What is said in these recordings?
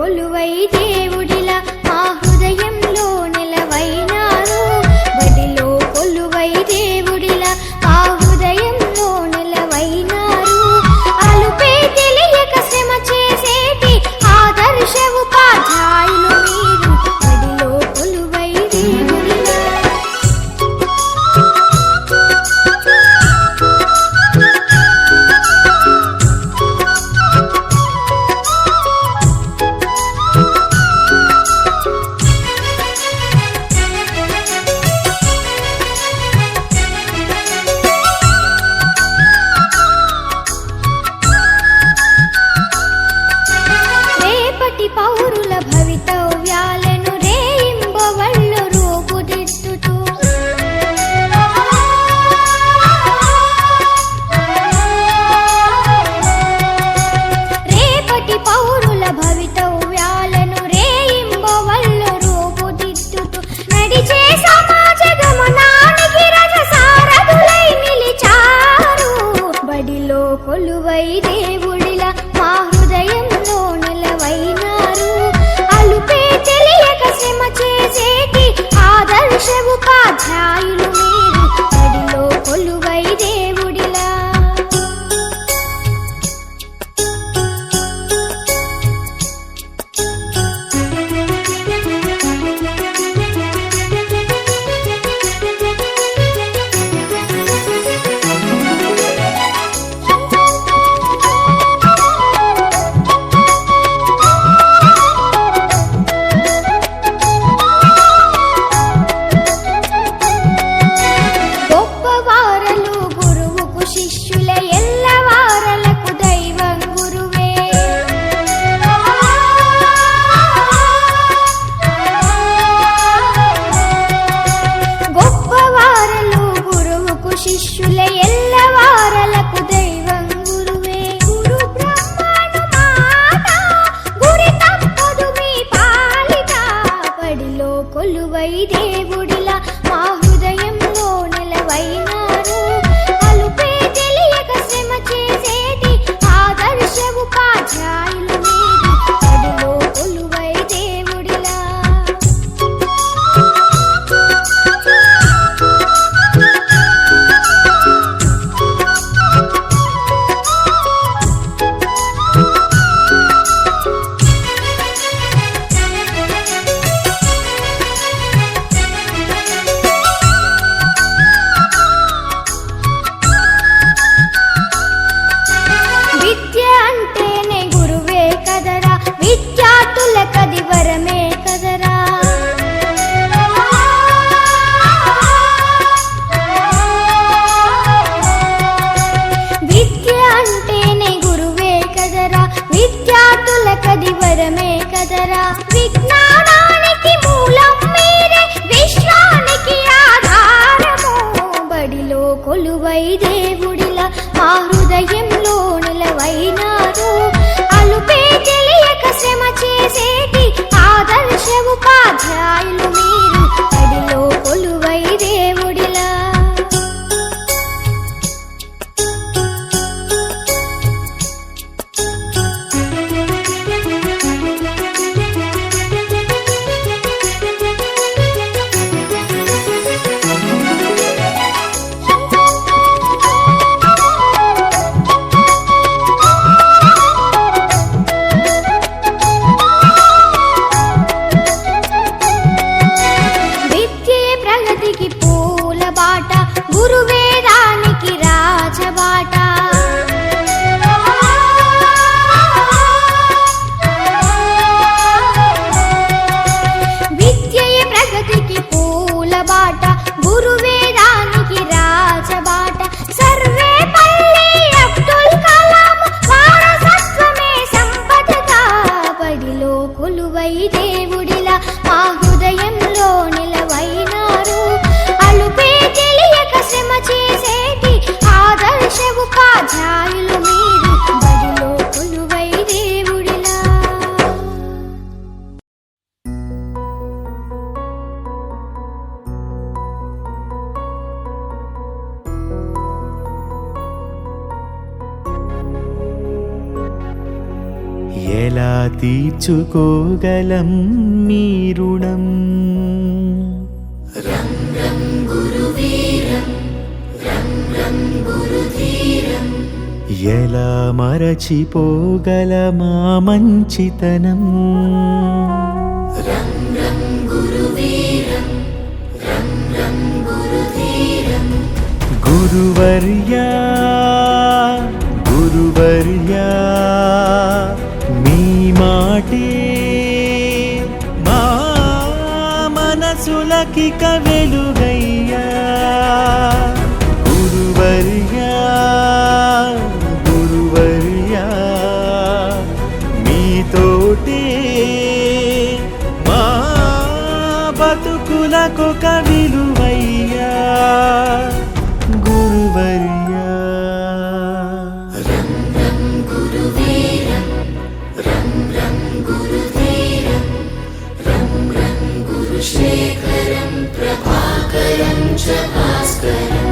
కొలువై దేవుడిలా మా హృదయంలో నిలవైనారు. బడిలో కొలువై దేవుడిలా మా హృదయంలో నిలవైనారు. అలుపే తెలియక శ్రమ చేసేటి ఆదర్శ ఉపాధ్యాయులు మీరు. బడిలో కొలువై దేవుడిలా పౌరుల భవితవ్యాలను రేయింబవళ్ళు రూపుదిద్దుతూ రేపటి పౌరుల భవితవ్యాలను రేయింబవళ్ళు రూపుదిద్దుతూ నడిచే సమాజ గమనానికి రథసారథులై నిలిచారు. బడిలో కొలువై దేవుడిలా మా హృదయంలో నిలవైనారు. అలుపే తెలియక శ్రమ చేసేటి ఆదర్శ ఉపాధ్యాయులు మీరు. బడిలో కొలువై దేవుడిలా శిష్యుల ఎల్లవారలకు దైవం గురువే. గురు బ్రహ్మను మాట గురి తప్పదు మీ పాలిట. బడిలో కొలువై దేవుడిలా మా హృదయంలో నిలవైనారు. అలుపే తెలియక శ్రమ చేసేటి ఆదర్శ ఉపాధ్యాయులు మీరు. బడిలో కొలువై దేవుడిలా విద్యార్థులకది వరమే కదరా. విద్య అంటేనే గురువే కదరా. విద్యార్థులకది వరమే కదరా. విజ్ఞానానికి మూలం మీరే, విశ్వానికి ఆధారము. బడిలో కొలువై దేవుడిలా మా హృదయంలో నిలవైనారు. అలుపే తెలియక శ్రమ చేసేటి ఆదర్శ ఉపాధ్యాయులు మీరు. బడిలో కొలువై దేవుడిలా గురువేదానికి రాజబాట. విద్యయే ప్రగతికి పూల బాట. గురువేదానికి రాజబాట. సర్వేపల్లి అబ్దుల్ కలాం వారసత్వమే సంపదగా. బడిలో కొలువై దేవుడిలా మా హృదయంలో నిలవైనారు. అలుపే తెలియక శ్రమ చేసేటి ఆదర్శ ఉపాధ్యాయులు మీరు. బడిలో కొలువై దేవుడిలా ఎలా తీర్చుకోగలం మీ రుణం రం రం గురువీరం రం రం గురుధీరం ఎలా మరచిపోగలమా మంచితనం రం రం గురువీరం రం రం గురుధీరం గురువర్యా గురువర్యా మీ మాటే మా మనసులకిక వెలుగయ్యా గురువర్యా గురువర్యా మీతోటే మా బతుకులకొక విలువయ్యా గురువర్యా రం రం గురువీరం రం రం గురుధీరం రం రం గురుశేఖరం ప్రభాకరం చ భాస్కరం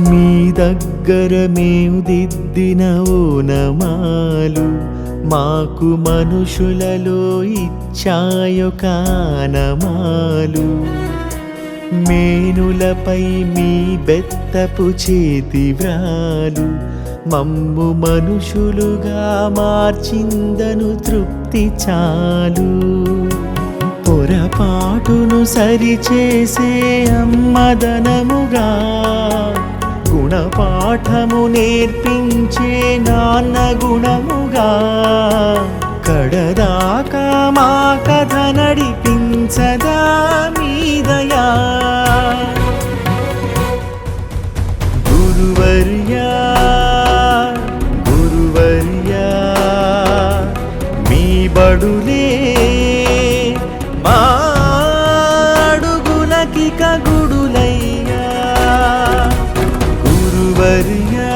మీ దగ్గర మేము దిద్దిన ఓనమాలు మాకు మనుషులలో ఇచ్చాయొకానమాలు మేనులపై మీ బెత్తపు చేతి వ్రాలు మమ్ము మనుషులుగా మార్చిందను తృప్తి చాలు పొరపాటును సరిచేసే అమ్మదనముగా గుణపాఠము నేర్పించే నాన్న గుణముగా కడదాకా మా కథ నడిపించదా మీదయా గురువర్యా గురువర్యా మీ బడులే మా అడుగులకిక గుడులయ్యా గురువర్యా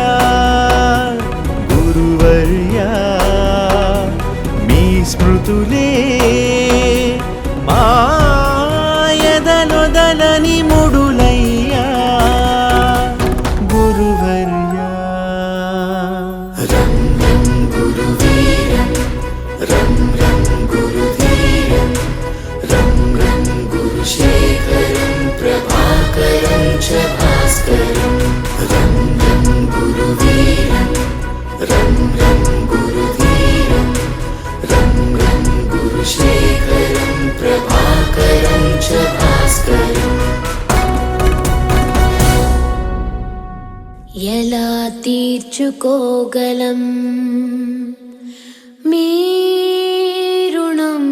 గురువర్యా మీ స్మృతులే మా ఎదలొదలని ముడులయ్యా గురువర్యా రం రం గురువీరం రం రం గురుధీరం రం రం గురుశేఖరం ప్రభాకరం చ భాస్కరం రం రం గురువీరం రం రం గురుధీరం రం రం గురుశేఖరం ప్రభాకరం చ భాస్కరం ఎలా తీర్చుకోగలం మీ రుణం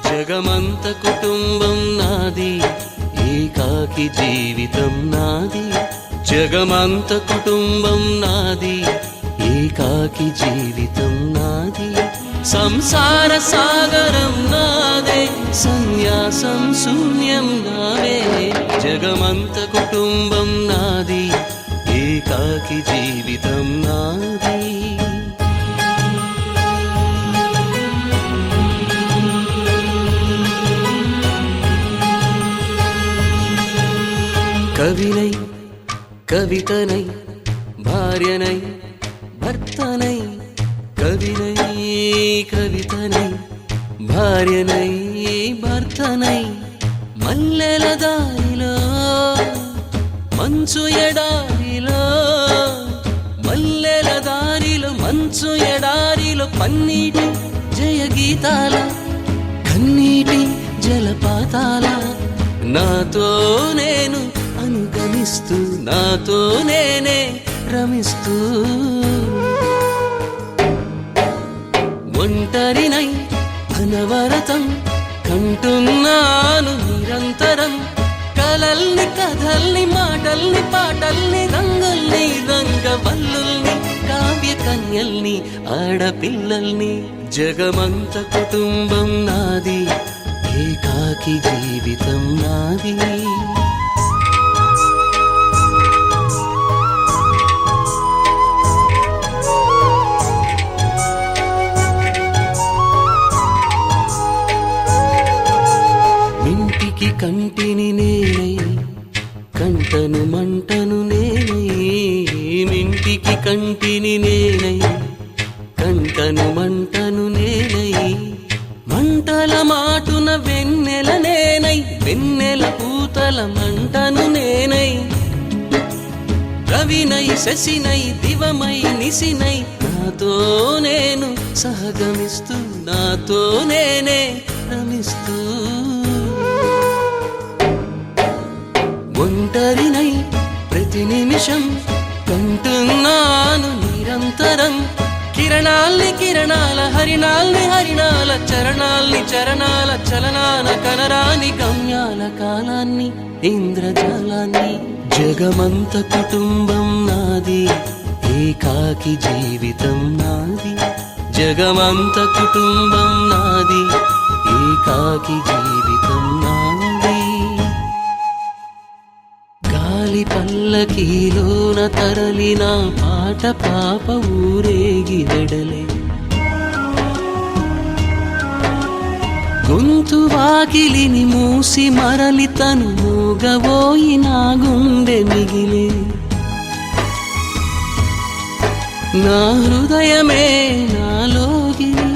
జగమంత కుటుంబం నాది ఏకాకి జీవితం నాది జగమంత కుటుంబం నాది ఏకాకి జీవితం నాది సంసార సాగరం నాదే సన్యాసం శూన్యం నావే జగమంత కుటుంబం నాది ఏకాకి జీవితం నాది కవినై కవితనై భార్యనై భర్తనై కవినై కవితనై భార్యనై భర్తనై మల్లెల దారిలో మంచు ఎడారిలో మల్లెల దారిలో మంచు ఎడారిలో పన్నీటి జయ గీతాల కన్నీటి జలపాతాల నాతో నేను అనుగమిస్తూ నాతో నేనే రమిస్తూ ఒంటరినై అనవరతం కంటున్నాను నిరంతరం కలల్ని కథల్ని మాటల్ని పాటల్ని రంగుల్ని రంగవల్లుల్ని కావ్య కన్యల్ని ఆడపిల్లల్ని జగమంత కుటుంబం నాది ఏకాకి జీవితం నాది మింటికి కంటిని నేనై కంటను మంటను నేనై మింటికి కంటిని నేనై కంటను మంటను నేనై మంటల మాటున వెన్నెల నేనై వెన్నెల పూతల మంటను నేనై రవినై శశినై దివమై నిశినై నాతో నేను సహగమిస్తూ నాతో నేనే రమిస్తూ ఒంటరినై ప్రతి నిమిషం కంటున్నాను నిరంతరం కిరణాల్ని కిరణాల హరిణాల్ని హరిణాల చరణాల్ని చరణాల చలనాల కనరాని గమ్యాల కాలాన్ని ఇంద్రజాలాన్ని జగమంత కుటుంబం నాది ఏకాకి జీవితం నాది జగమంత కుటుంబం నాది ఏకాకి జీవితం నాది గాలి పల్లకీలోన తరలిన పాట పాప ఊరేగి వెడలే గొంతు వాకిలిని మూసి మరలి తను మూగబోయి నా గుండె మిగిలే నా హృదయమే నాలోగిలి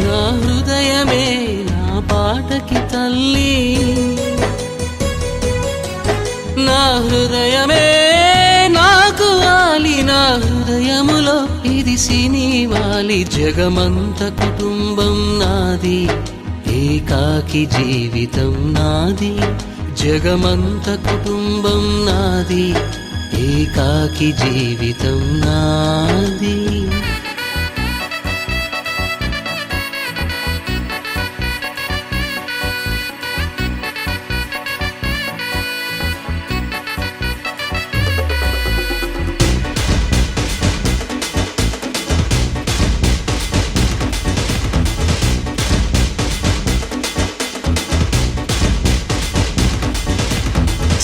నా హృదయమే నా పాటకి తల్లి నా హృదయమే నాకు వాలి నా హృదయములో ఇది సినివాలి జగమంత కుటుంబం నాది ఏకాకి జీవితం నాది జగమంత కుటుంబం నాది ఏకాకి జీవితం నాది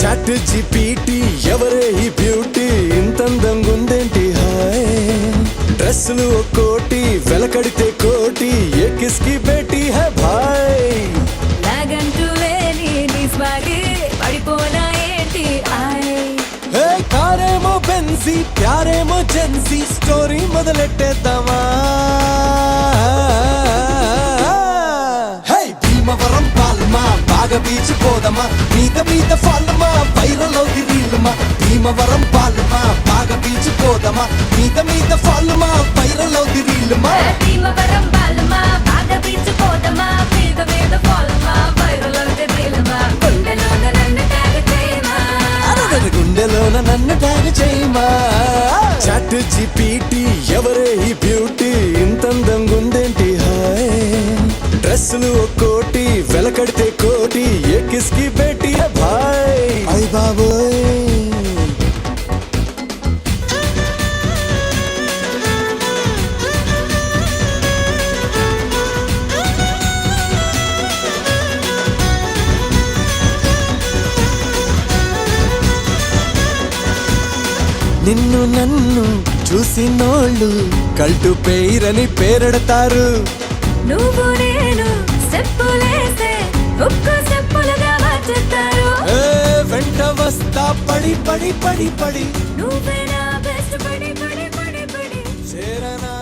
చాట్ జీపీటీ ఎవరే ఈ బ్యూటీ ఇంతందంగుందేంటి హాయ్ డ్రెస్సులు ఒక్కోటి వెలకడితే కోటి ఏ కిస్కి బేటీ హై భాయ్ నాగంటూ లేని నీ స్వాగే పడిపోనా ఏంటి ఆయ్ హే కారేమో బెన్సీ ప్యారేమో జెన్సీ స్టోరీ మొదలెట్టేద్దామా హే భీమవరం పాల్మా బాగా బీచ్ పోదమా మీద ఫాల్మా వైరల్ అవుది రీల్మా భీమవరం పాల్మా బాగా బీచ్ పోదమా మీద ఫాల్మా వైరల్ అవుది రీల్మా భీమవరం బాలమా బాగా బీచ్ పోదమా మీద ఫాలమా వైరల్ అవుతే రీలమా గుండెలోన నన్ను ట్యాగ్ చేయమా అరగని గుండెలోన నన్ను ట్యాగ్ చేయమా చాట్ జీపీటీ ఎవరే ఈ బ్యూటీ ఇంతందంగుందేంటి హాయ్ డ్రెస్సులు ఒక్కోటి వెలకడితే కోటి ఏ కిస్కి బేటీ హై భాయ్ అయ్ బాబోయ్ నిన్ను నన్ను చూసినోళ్ళు కల్టు పేరని పేరెడతారు నువ్వు నేను చెప్పులేసే ఒక్క చెప్పులుగా మార్చుతారు ఏ వెంట వస్తా పడి పడి పడి పడి నువ్వే నా బెస్ట్ పడి పడి పడి పడి చేరనా